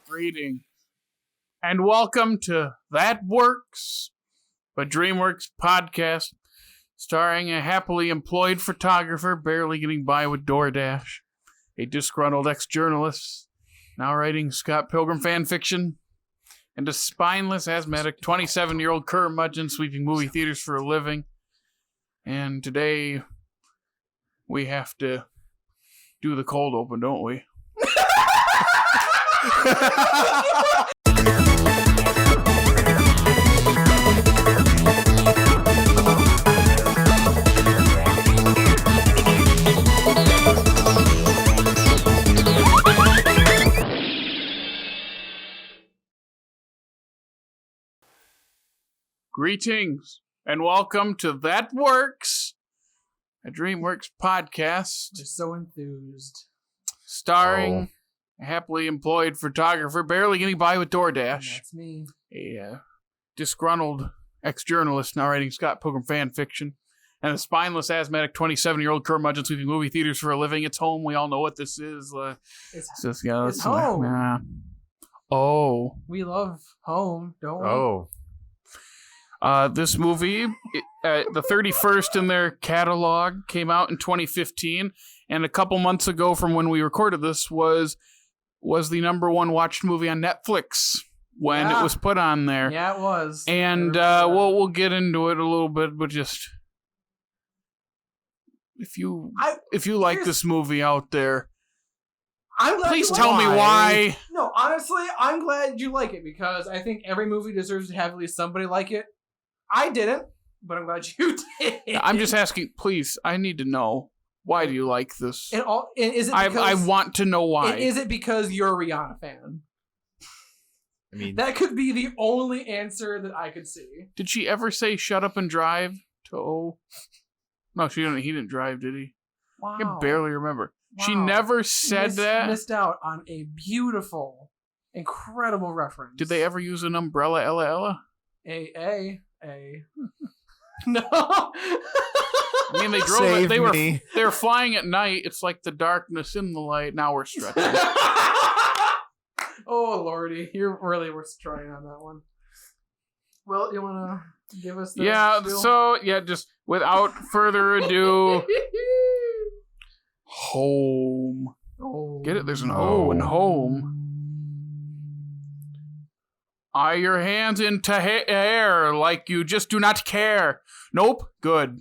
Greeting. And welcome to That Works, a DreamWorks podcast starring a happily employed photographer barely getting by with DoorDash, a disgruntled ex-journalist now writing Scott Pilgrim fan fiction, and a spineless, asthmatic 27-year-old curmudgeon sweeping movie theaters for a living. And today, we have to do the cold open, don't we? Greetings and welcome to That Works, a DreamWorks podcast. We're so enthused. Starring a happily employed photographer barely getting by with DoorDash. That's me. A disgruntled ex-journalist now writing Scott Pilgrim fan fiction. And a spineless, asthmatic 27-year-old curmudgeon sweeping movie theaters for a living. It's home. We all know what this is. It's home. Oh. We love home, don't we? This movie, the 31st in their catalog, came out in 2015. And a couple months ago from when we recorded this was the number one watched movie on Netflix when it was put on there. Yeah, it was. And we'll get into it a little bit, but just if you like this movie out there, please tell me why. No, honestly, I'm glad you like it because I think every movie deserves to have at least somebody like it. I didn't, but I'm glad you did. I'm just asking, please, I need to know. Why do you like this? And is it because, I want to know why. Is it because you're a Rihanna fan? I mean, that could be the only answer that I could see. Did she ever say "shut up and drive" to O? No, she didn't. He didn't drive, did he? Wow. I can barely remember. Wow. She never said that. Missed out on a beautiful, incredible reference. Did they ever use an umbrella, Ella? A. No. I mean, they drove it. They were flying at night. It's like the darkness in the light. Now we're stretching. Oh, Lordy. You're really worth trying on that one. Well, you want to give us the spiel? Just without further ado, home. Oh, Get it? There's an O in home. Eye your hands into air like you just do not care. Nope. Good.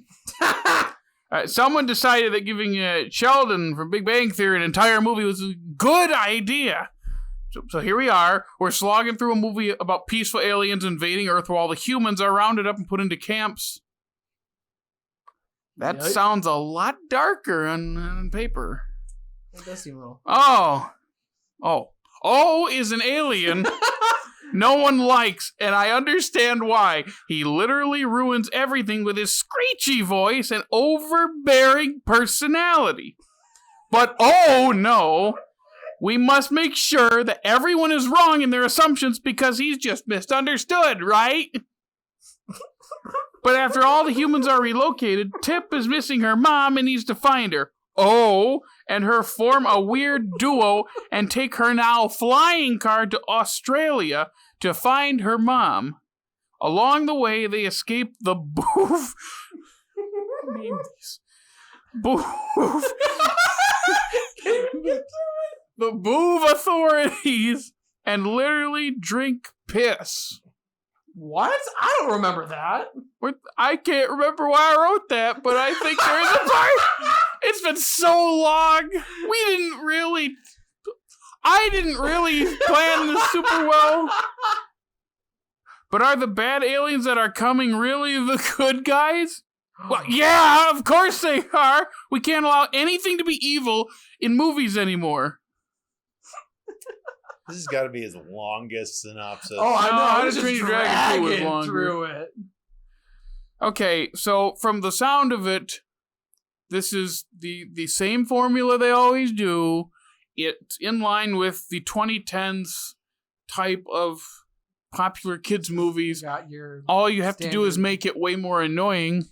Someone decided that giving Sheldon from Big Bang Theory an entire movie was a good idea. So here we are. We're slogging through a movie about peaceful aliens invading Earth while the humans are rounded up and put into camps. That sounds a lot darker on paper. It does seem a little... Oh is an alien... No one likes, and I understand why. He literally ruins everything with his screechy voice and overbearing personality. But oh no, we must make sure that everyone is wrong in their assumptions because he's just misunderstood, right? But after all the humans are relocated, Tip is missing her mom and needs to find her. Oh, and her form a weird duo and take her now flying car to Australia to find her mom. Along the way, they escape the boof. The boof authorities and literally drink piss. What? I don't remember that. I can't remember why I wrote that, but I think there is a part. It's been so long. I didn't really plan this super well. But are the bad aliens that are coming really the good guys? Well, yeah, of course they are. We can't allow anything to be evil in movies anymore. This has got to be his longest synopsis. Oh, I know. How I was did just Dream Dragon 2 was dragging longer. through it. Okay, so from the sound of it, this is the same formula they always do. It's in line with the 2010s type of popular kids movies. All you have to do is make it way more annoying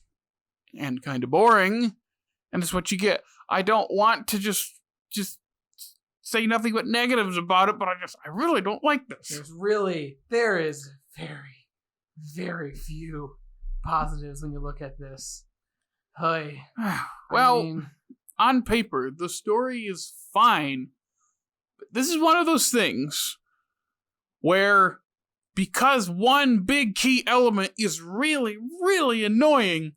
and kind of boring, and that's what you get. I don't want to just say nothing but negatives about it, but I really don't like this. There is very, very few positives when you look at this. Hey, Well, on paper, the story is fine. But this is one of those things where, because one big key element is really, really annoying,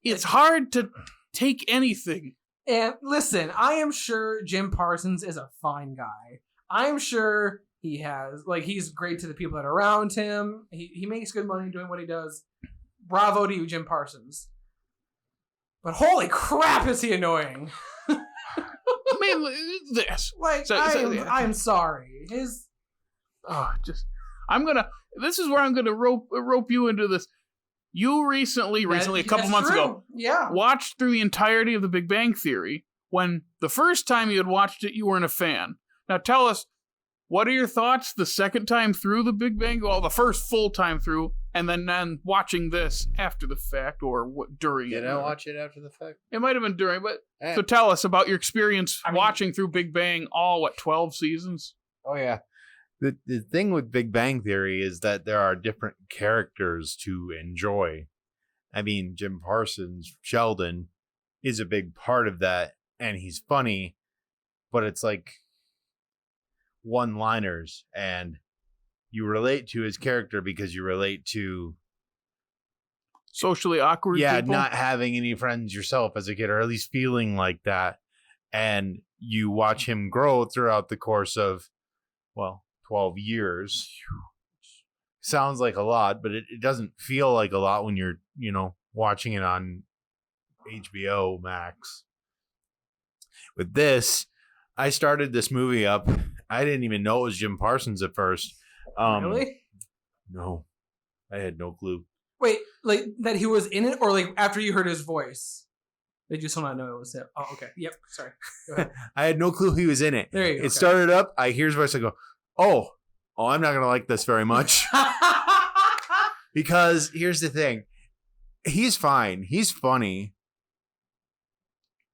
it's hard to take anything. And listen, I am sure Jim Parsons is a fine guy. I'm sure he's great to the people that are around him. He makes good money doing what he does. Bravo to you, Jim Parsons. But holy crap, is he annoying? I mean, this. I'm sorry. This is where I'm gonna rope you into this. You recently, a couple months ago, watched through the entirety of The Big Bang Theory. When the first time you had watched it, you weren't a fan. Now tell us, what are your thoughts the second time through The Big Bang? Well, the first full time through, and then watching this after the fact, or during it. Did I watch it after the fact? It might have been during, but so tell us about your experience watching through Big Bang, 12 seasons? Oh, yeah. The thing with Big Bang Theory is that there are different characters to enjoy. I mean, Jim Parsons, Sheldon, is a big part of that, and he's funny, but it's like one-liners, and you relate to his character because you relate to socially awkward people. Not having any friends yourself as a kid, or at least feeling like that, and you watch him grow throughout the course of, 12 years. Sounds like a lot, but it doesn't feel like a lot when you're, watching it on HBO Max. With this, I started this movie up. I didn't even know it was Jim Parsons at first. Really? No. I had no clue. Wait, like that he was in it, or like after you heard his voice? They just want to know it was him. Oh, okay. Yep. Sorry. Go ahead. I had no clue he was in it. There you go. It started up. I hear his voice. I go, oh, I'm not going to like this very much. Because here's the thing. He's fine. He's funny.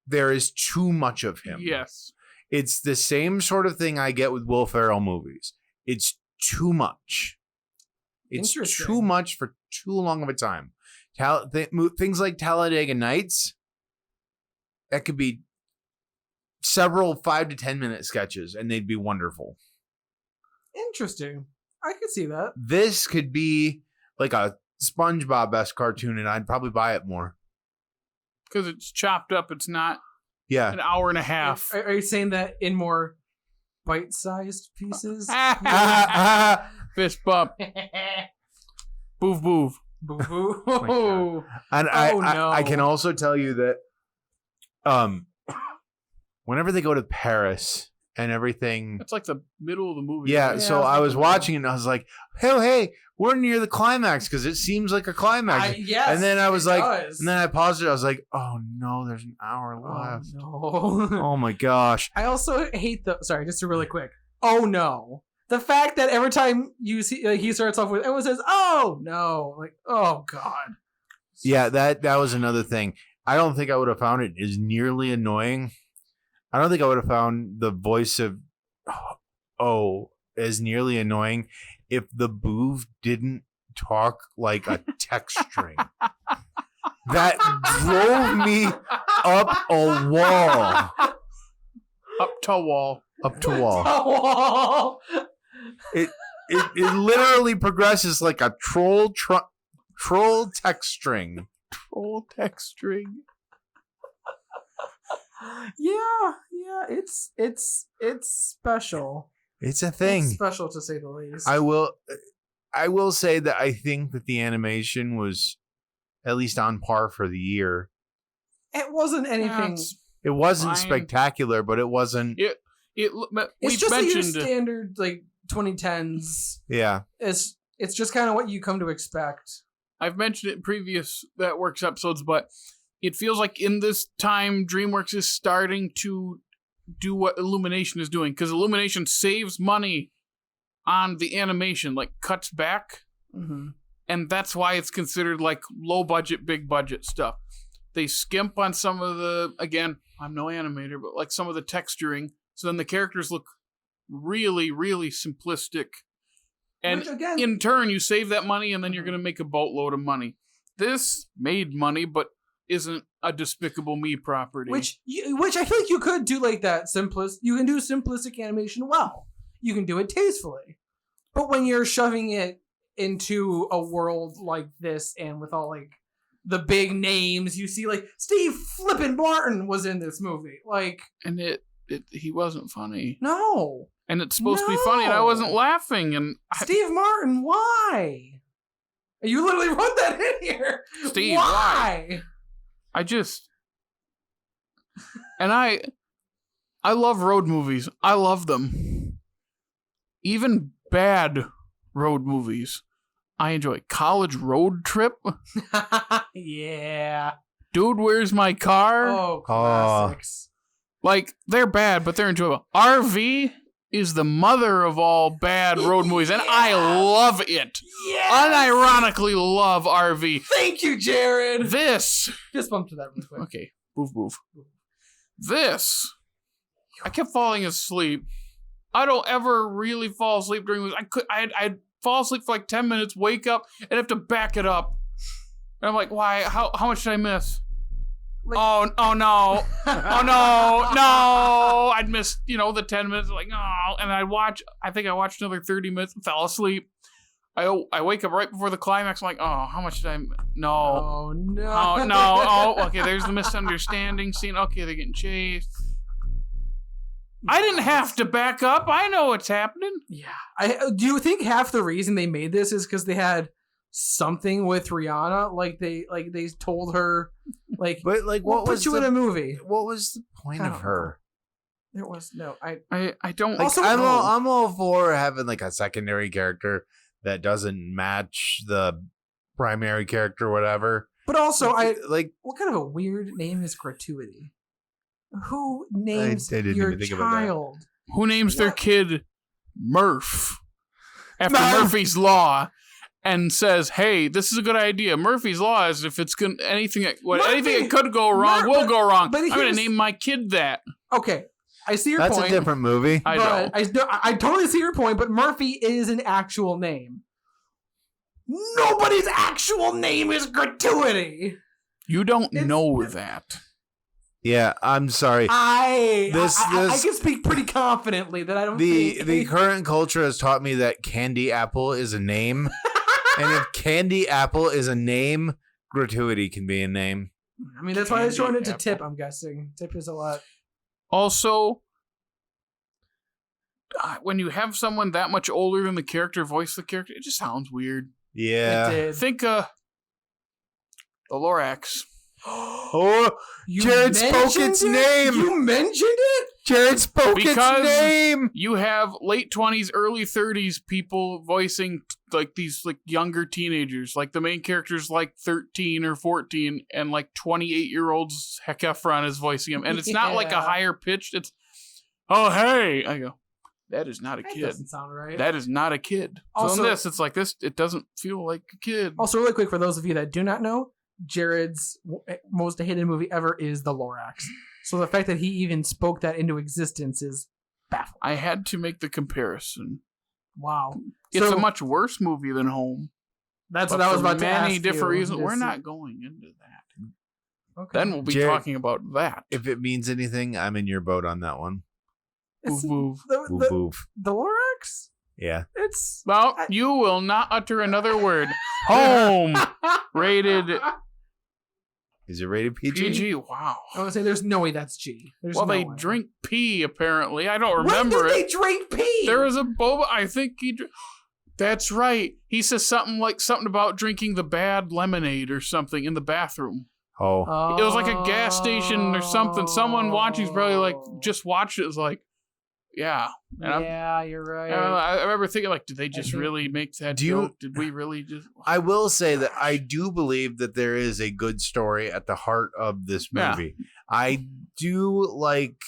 There is too much of him. Yes. It's the same sort of thing I get with Will Ferrell movies. It's too much. It's too much for too long of a time. Things like Talladega Nights, that could be several 5 to 10 minute sketches, and they'd be wonderful. Interesting. I could see that. This could be like a SpongeBob-esque cartoon, and I'd probably buy it more. Because it's chopped up. It's not an hour and a half. Are you saying that in more bite-sized pieces? Fist bump. Boof, boof. Boof, boof. Oh and I can also tell you that whenever they go to Paris and everything... That's like the middle of the movie. Yeah, so I was watching it and I was like, hey, we're near the climax because it seems like a climax. Yes, and then I was like, does. And then I paused it. I was like, oh no, there's an hour left. Oh, no. Oh my gosh. I also hate sorry, just really quick. Oh no. The fact that every time you see, he starts off with, everyone says, oh no. Like, oh God. Yeah, that was another thing. I don't think I would have found it as nearly annoying. I don't think I would have found the voice of as nearly annoying if the booth didn't talk like a text string. That drove me up a wall. Up to wall. Up to wall. It literally progresses like a troll text string. Troll text string. Yeah, it's special. It's a thing. It's special to say the least. I will say that I think that the animation was at least on par for the year. It wasn't anything. It wasn't spectacular, but it wasn't. It's just your standard like 2010s. Yeah. It's just kind of what you come to expect. I've mentioned it in previous That Works episodes, but it feels like in this time, DreamWorks is starting to do what Illumination is doing, because Illumination saves money on the animation, like cuts back, and that's why it's considered like low budget, big budget stuff. They skimp on some of the, again, I'm no animator, but like some of the texturing So then the characters look really, really simplistic. And Which, again, in turn, you save that money and then you're going to make a boatload of money. This made money, but isn't a Despicable Me property. which I feel like you could do like that you can do simplistic animation well. You can do it tastefully. But when you're shoving it into a world like this and with all like the big names, you see like Steve flippin' Martin was in this movie. Like, and he wasn't funny. no. And it's supposed to be funny, and I wasn't laughing. And Steve Martin, why? You literally wrote that in here. Steve, why? I love road movies. I love them. Even bad road movies. I enjoy College Road Trip. Yeah. Dude, Where's My Car? Oh, classics. Like, they're bad, but they're enjoyable. RV is the mother of all bad road movies, and I love it. Yes! Unironically love RV. Thank you, Jared. This. Fist bump to that real quick. Okay, move. This. I kept falling asleep. I don't ever really fall asleep during movies. I'd fall asleep for like 10 minutes, wake up, and have to back it up. And I'm like, why? How much did I miss? Like, oh no. Oh no. I'd missed, the 10 minutes, like, oh. And I think I watched another 30 minutes and fell asleep. I wake up right before the climax. I'm like, oh, how much did I? No. Oh no. Oh no. Oh, okay. There's the misunderstanding scene. Okay, they're getting chased. I didn't have to back up. I know what's happening. Yeah. Do you think half the reason they made this is because they had something with Rihanna? Like they told her, like, But like, we'll what put was you in a movie? What was the point I of don't her? There was no. I don't. Like, Also, I'm all for having like a secondary character that doesn't match the primary character, or whatever. But also, like, what kind of a weird name is Gratuity? Who names I didn't your even think about that. child? Who names their kid Murph after Murph! Murphy's Law and says, "Hey, this is a good idea. Murphy's Law is if it's good, anything that could go wrong will go wrong. but I'm going to here's- name my kid that." Okay, I see your That's point. a different movie. I know. I totally see your point, but Murphy is an actual name. Nobody's actual name is Gratuity. You don't It's- know that. Yeah, I'm sorry. I This- can speak pretty confidently that I don't The think current culture has taught me that Candy Apple is a name, and if Candy Apple is a name, Gratuity can be a name. I mean, that's why I shortened it to Candy Tip, I'm guessing. Tip is a lot. Also, when you have someone that much older than the character voice the character, it just sounds weird. Yeah. It did. Think the Lorax. Oh, You Jared spoke mentioned its it? name. You mentioned it? Jared spoke Because- its name. You have late 20s, early 30s people voicing like these like younger teenagers. Like the main character's like 13 or 14, and like 28-year-olds Zac Efron is voicing him. And it's not like a Yeah. higher pitched. It's, oh hey, I go, that is not a That kid. doesn't sound right. That is not a kid. Also- so in this, it's like this. It doesn't feel like a kid. Also, really quick, for those of you that do not know, Jared's most hated movie ever is The Lorax. So the fact that he even spoke that into existence is baffling. I had to make the comparison. Wow. It's So- a much worse movie than Home. That's but what I was for about to ask many different you. reasons. We're This- not going into that. Okay. Then we'll be Jared- talking about that. If it means anything, I'm in your boat on that one. It's- Woof, woof. Woof woof. the Lorax? Yeah. It's... Well, you will not utter another word. Home rated Is it rated PG? PG. Wow. I want to say there's no way that's G. There's Well, no they way. drink pee. Apparently, I don't When remember did it. they drink pee? There was a boba. I think he. That's right. He says something about drinking the bad lemonade or something in the bathroom. Oh. It was like a gas station or something. Someone watching's probably like just watched it. Was like, yeah. And Yeah, you're right. I remember thinking like, did they just think- really make that Do you- joke? Did we really just? I will say that I do believe that there is a good story at the heart of this Yeah. movie. I do like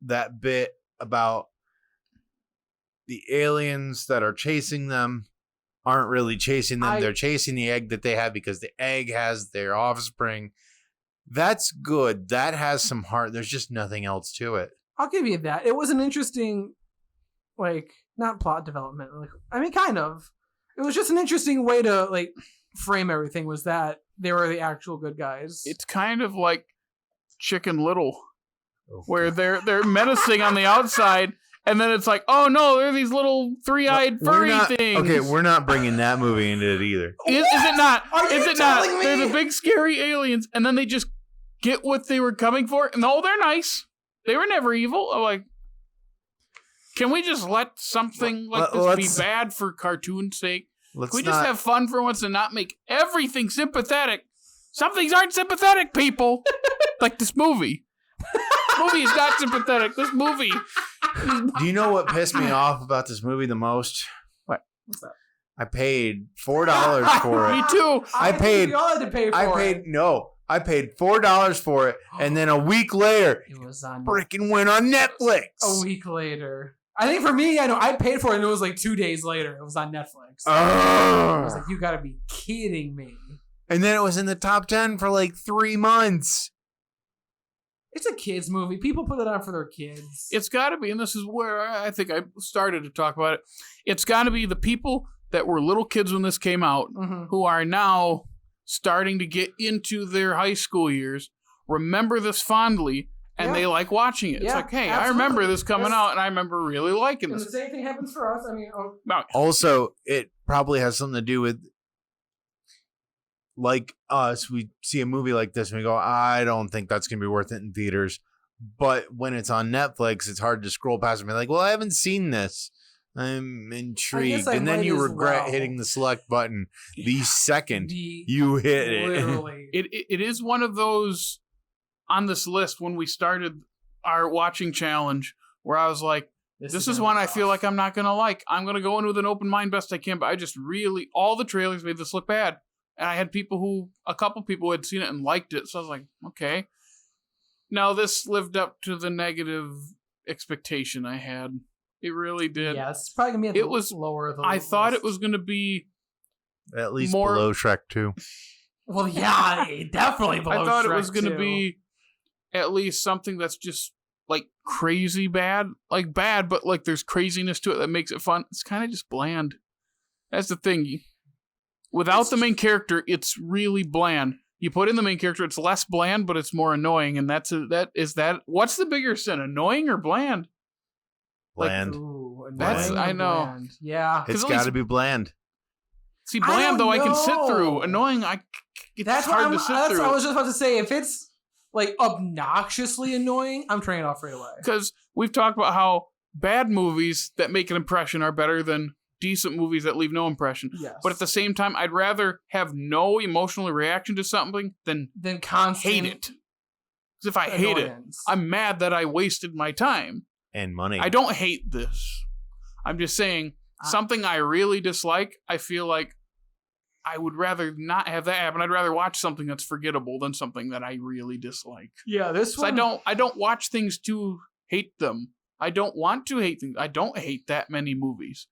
that bit about the aliens that are chasing them aren't really chasing them. They're chasing the egg that they have because the egg has their offspring. That's good. That has some heart. There's just nothing else to it. I'll give you that. It was an interesting, like, not plot development. Like, I mean, kind of. It was just an interesting way to like frame everything. Was that they were the actual good guys? It's kind of like Chicken Little, where they're menacing on the outside, and then it's like, oh no, they're these little three-eyed furry things. Okay, we're not bringing that movie into it either. Is it not? Is it not? Me? They're the big scary aliens, and then they just get what they were coming for. No, they're nice. They were never evil. I'm like, can we just let something like this be bad for cartoon's sake? Can we just have fun for once and not make everything sympathetic? Some things aren't sympathetic, people. Like this movie. This movie is not sympathetic. This movie. Do you know what pissed me off about this movie the most? What? What's that? I paid $4 for it. Me too. I paid $4 for it, and then a week later, it was on freaking went on Netflix. A week later. I think for me, I know I paid for it, and it was like 2 days later. It was on Netflix. I was like, you gotta be kidding me. And then it was in the top 10 for like 3 months. It's a kids movie. People put it on for their kids. It's got to be, and this is where I think I started to talk about it. It's got to be the people that were little kids when this came out, who are now starting to get into their high school years, remember this fondly, and they like watching it. It's like, hey, absolutely. I remember this coming out, and I remember really liking this. And the same thing happens for us. I mean, also, it probably has something to do with, like us, we see a movie like this and we go, I don't think that's going to be worth it in theaters. But when it's on Netflix, it's hard to scroll past and be like, well, I haven't seen this. I'm intrigued. And then you regret hitting the select button the second you hit it. It is one of those on this list when we started our watching challenge where I was like, this is one I feel like I'm not going to like. I'm going to go in with an open mind best I can, but I just really, all the trailers made this look bad. And I had a couple people who had seen it and liked it. So I was like, okay. Now this lived up to the negative expectation I had. It really did. Yeah, it's probably going to be lower. I thought it was going to be at least below Shrek 2. Well, yeah, definitely below Shrek 2. I thought it was going to be at least something that's just like crazy bad. Like bad, but like there's craziness to it that makes it fun. It's kind of just bland. That's the thing. Without the main character, it's really bland. You put in the main character, it's less bland, but it's more annoying. And what's the bigger sin, annoying or bland? Bland. Like, ooh, that's I know. Bland. Yeah, it's got to be bland. See, bland though I can sit through. Annoying, it's hard to sit through. That's what I was just about to say. If it's like obnoxiously annoying, I'm turning it off right away. Because we've talked about how bad movies that make an impression are better than decent movies that leave no impression. Yes. But at the same time, I'd rather have no emotional reaction to something than constant hate it. Because if I hate it, I'm mad that I wasted my time. And money. I don't hate this. I'm just saying, something I really dislike, I feel like I would rather not have that happen. I'd rather watch something that's forgettable than something that I really dislike. Yeah, this one... I don't watch things to hate them. I don't want to hate things. I don't hate that many movies.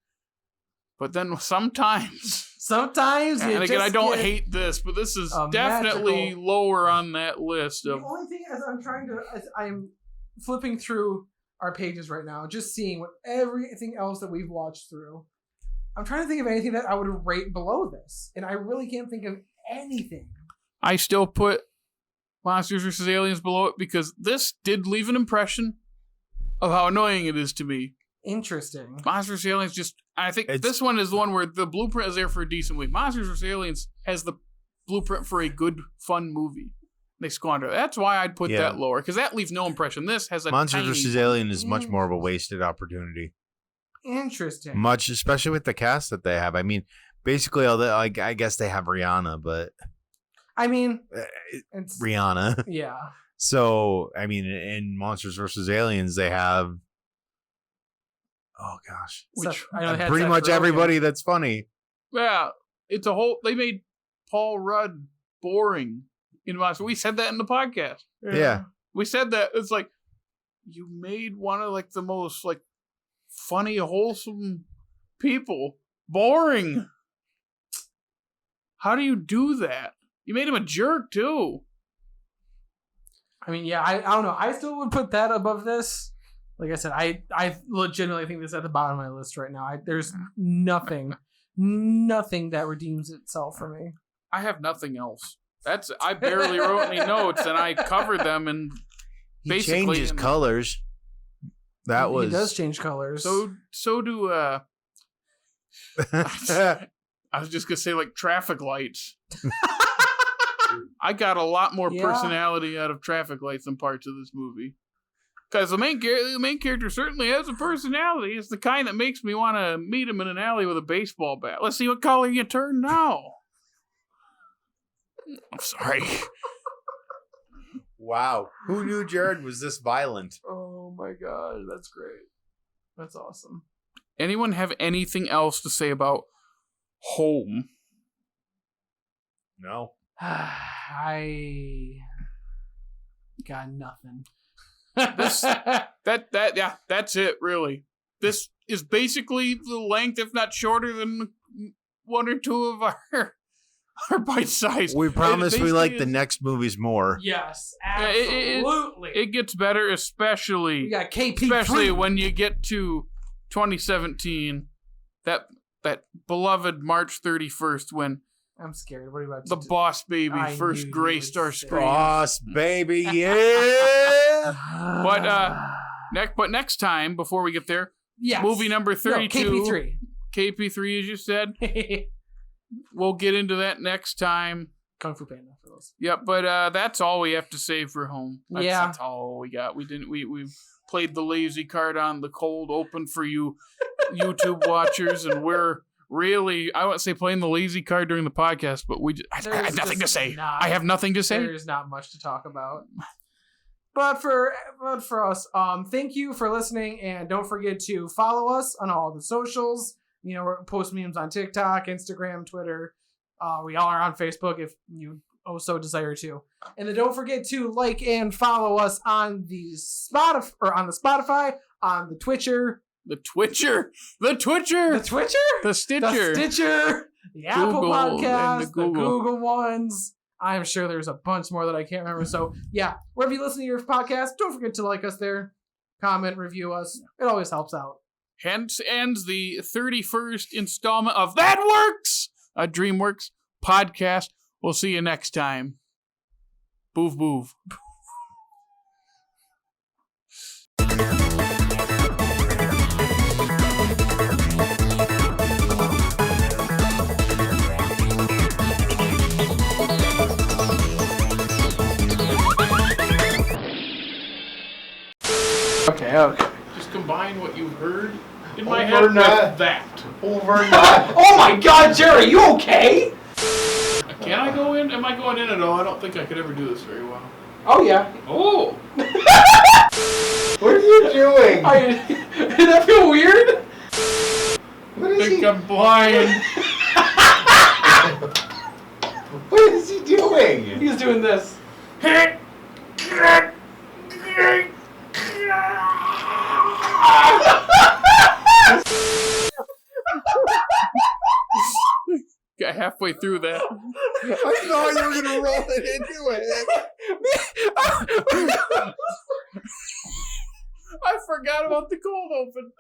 But then sometimes, and again, I don't hate this, but this is definitely lower on that list. The only thing as I'm flipping through our pages right now, just seeing what everything else that we've watched through. I'm trying to think of anything that I would rate below this, and I really can't think of anything. I still put Monsters vs. Aliens below it because this did leave an impression of how annoying it is to me. Interesting. Monsters vs. Aliens I think this one is the one where the blueprint is there for a decent movie. Monsters vs. Aliens has the blueprint for a good, fun movie. They squander. That's why I'd put that lower, because that leaves no impression. This has a Monsters vs. Alien is much more of a wasted opportunity. Interesting. Much, especially with the cast that they have. I mean, basically, I guess they have Rihanna, but I mean, it's Rihanna. Yeah. So, I mean, in Monsters vs. Aliens, they have, oh gosh, pretty much everybody that's funny. Yeah, it's a whole. They made Paul Rudd boring in Monsters. We said that in the podcast. Yeah. We said that. It's like you made one of like the most like funny, wholesome people boring. How do you do that? You made him a jerk too. I mean, yeah, I don't know. I still would put that above this. Like I said, I legitimately think this is at the bottom of my list right now. There's nothing that redeems itself for me. I have nothing else. I barely wrote any notes, and I covered them, and He basically changes colors. That was. He does change colors. So do I was just gonna say like traffic lights. I got a lot more personality out of traffic lights than parts of this movie. Because the main character certainly has a personality. It's the kind that makes me want to meet him in an alley with a baseball bat. Let's see what color you turn now. I'm sorry. Wow. Who knew Jared was this violent? Oh my god, that's great. That's awesome. Anyone have anything else to say about Home? No. I got nothing. That's it, really. This is basically the length, if not shorter than one or two of our bite size. We promise we like the next movies more. Yes, absolutely. It gets better, especially we got KP3. Especially when you get to 2017, that beloved March 31st when I'm scared. What are you about to the do? Boss Baby first graced our screen. Boss Baby, yeah. But next time, before we get there, yes. movie number 32, No, KP3, as you said. We'll get into that next time. Kung Fu Panda for those. Yep, but that's all we have to say for Home. That's all we got. We've played the lazy card on the cold open for you YouTube watchers, and we're really, I wouldn't say playing the lazy card during the podcast, but I have nothing to say. I have nothing to say. There's not much to talk about. But for us, thank you for listening, and don't forget to follow us on all the socials. You know, we post memes on TikTok, Instagram, Twitter. We all are on Facebook if you so desire to. And then don't forget to like and follow us on the Spotify, on the Twitcher. The Twitcher, the Stitcher, the Apple Google, Podcast, and the Google ones. I'm sure there's a bunch more that I can't remember. So yeah, wherever you listen to your podcast, don't forget to like us there, comment, review us. It always helps out. Hence ends the 31st installment of That Works, a DreamWorks podcast. We'll see you next time. Boov boov. Okay. Just combine what you heard in my head with that. Oh my God, Jerry, you okay? Can I go in? Am I going in at all? I don't think I could ever do this very well. Oh yeah. Oh! What are you doing? Did that feel weird? What I think I'm blind. What is he doing? He's doing this. Got halfway through that. I thought you were gonna roll it into it. I forgot about the cold open.